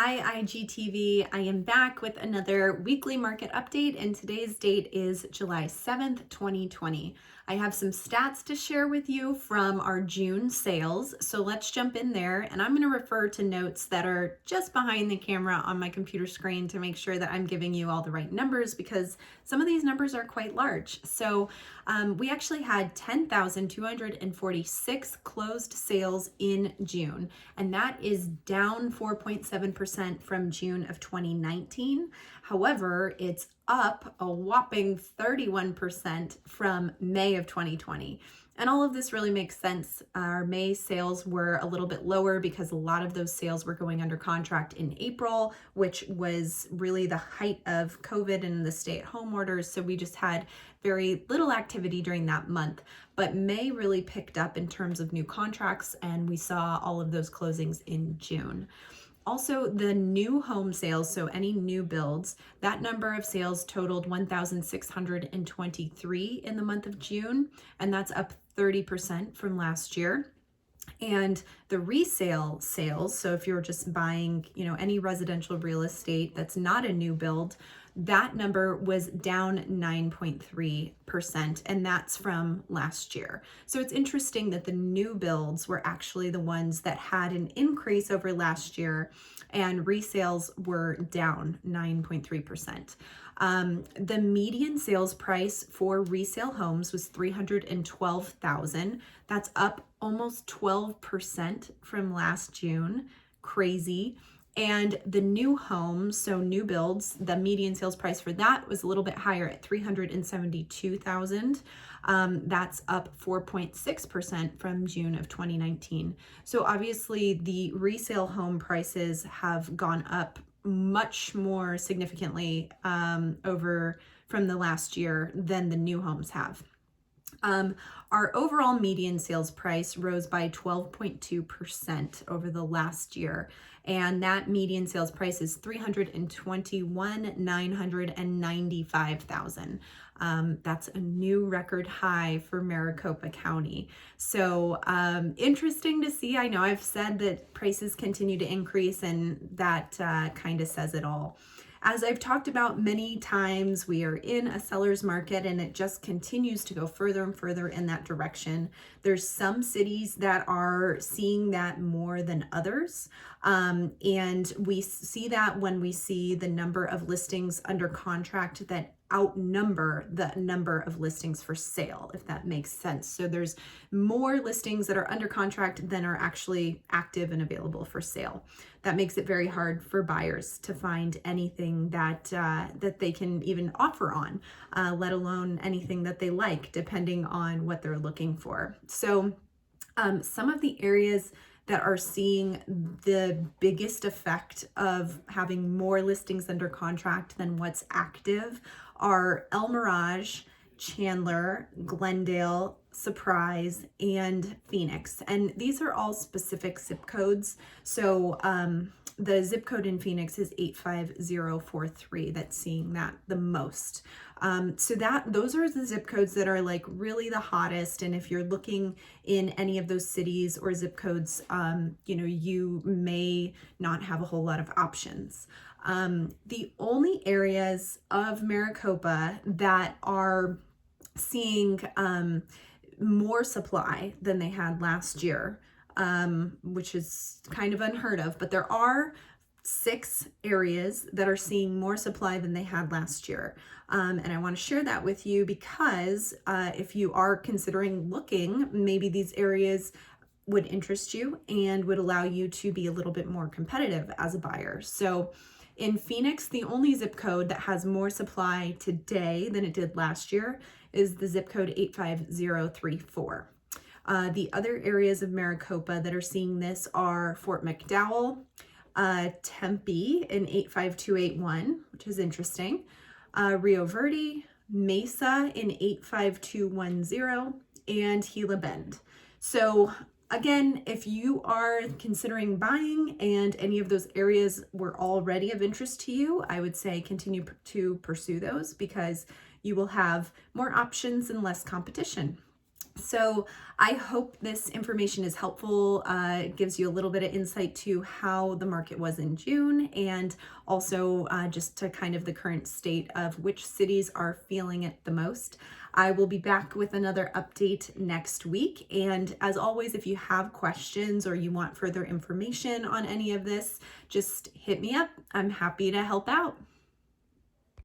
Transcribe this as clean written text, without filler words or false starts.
Hi IGTV, I am back with another weekly market update and today's date is July 7th, 2020. I have some stats to share with you from our June sales, so let's jump in there and I'm going to refer to notes that are just behind the camera on my computer screen to make sure that I'm giving you all the right numbers because some of these numbers are quite large. So we actually had 10,246 closed sales in June, and that is down 4.7% from June of 2019. However, it's up a whopping 31% from May of 2020. And all of this really makes sense. Our May sales were a little bit lower because a lot of those sales were going under contract in April, which was really the height of COVID and the stay-at-home orders. So we just had very little activity during that month. But May really picked up in terms of new contracts, and we saw all of those closings in June. Also, the new home sales, so any new builds, that number of sales totaled 1,623 in the month of June, and that's up 30% from last year. And the resale sales, so if you're just buying, any residential real estate that's not a new build, that number was down 9.3%, and that's from last year. So it's interesting that the new builds were actually the ones that had an increase over last year, and resales were down 9.3%. The median sales price for resale homes was $312,000. That's up almost 12% from last June. Crazy. And the new homes, so new builds, the median sales price for that was a little bit higher at $372,000. That's up 4.6% from June of 2019. So obviously the resale home prices have gone up much more significantly over from the last year than the new homes have. Our overall median sales price rose by 12.2% over the last year, and that median sales price is $321,995,000. That's a new record high for Maricopa County. So interesting to see. I know I've said that prices continue to increase, and that kind of says it all. As I've talked about many times, we are in a seller's market and it just continues to go further and further in that direction. There's some cities that are seeing that more than others. And we see that when we see the number of listings under contract that outnumber the number of listings for sale, if that makes sense. So there's more listings that are under contract than are actually active and available for sale. That makes it very hard for buyers to find anything that that they can even offer on, let alone anything that they like, depending on what they're looking for. So some of the areas that are seeing the biggest effect of having more listings under contract than what's active are El Mirage, Chandler, Glendale, Surprise, and Phoenix. And these are all specific zip codes. So the zip code in Phoenix is 85043. That's seeing that the most. So those are the zip codes that are like really the hottest. And if you're looking in any of those cities or zip codes, you may not have a whole lot of options. The only areas of Maricopa that are seeing more supply than they had last year, which is kind of unheard of, but there are 6 areas that are seeing more supply than they had last year. And I want to share that with you because if you are considering looking, maybe these areas would interest you and would allow you to be a little bit more competitive as a buyer. So in Phoenix, the only zip code that has more supply today than it did last year is the zip code 85034. The other areas of Maricopa that are seeing this are Fort McDowell, Tempe in 85281, which is interesting, Rio Verde, Mesa in 85210, and Gila Bend. So again, if you are considering buying and any of those areas were already of interest to you, I would say continue to pursue those because you will have more options and less competition. So I hope this information is helpful. It gives you a little bit of insight to how the market was in June, and also just to kind of the current state of which cities are feeling it the most. I will be back with another update next week. And as always, if you have questions or you want further information on any of this, just hit me up. I'm happy to help out.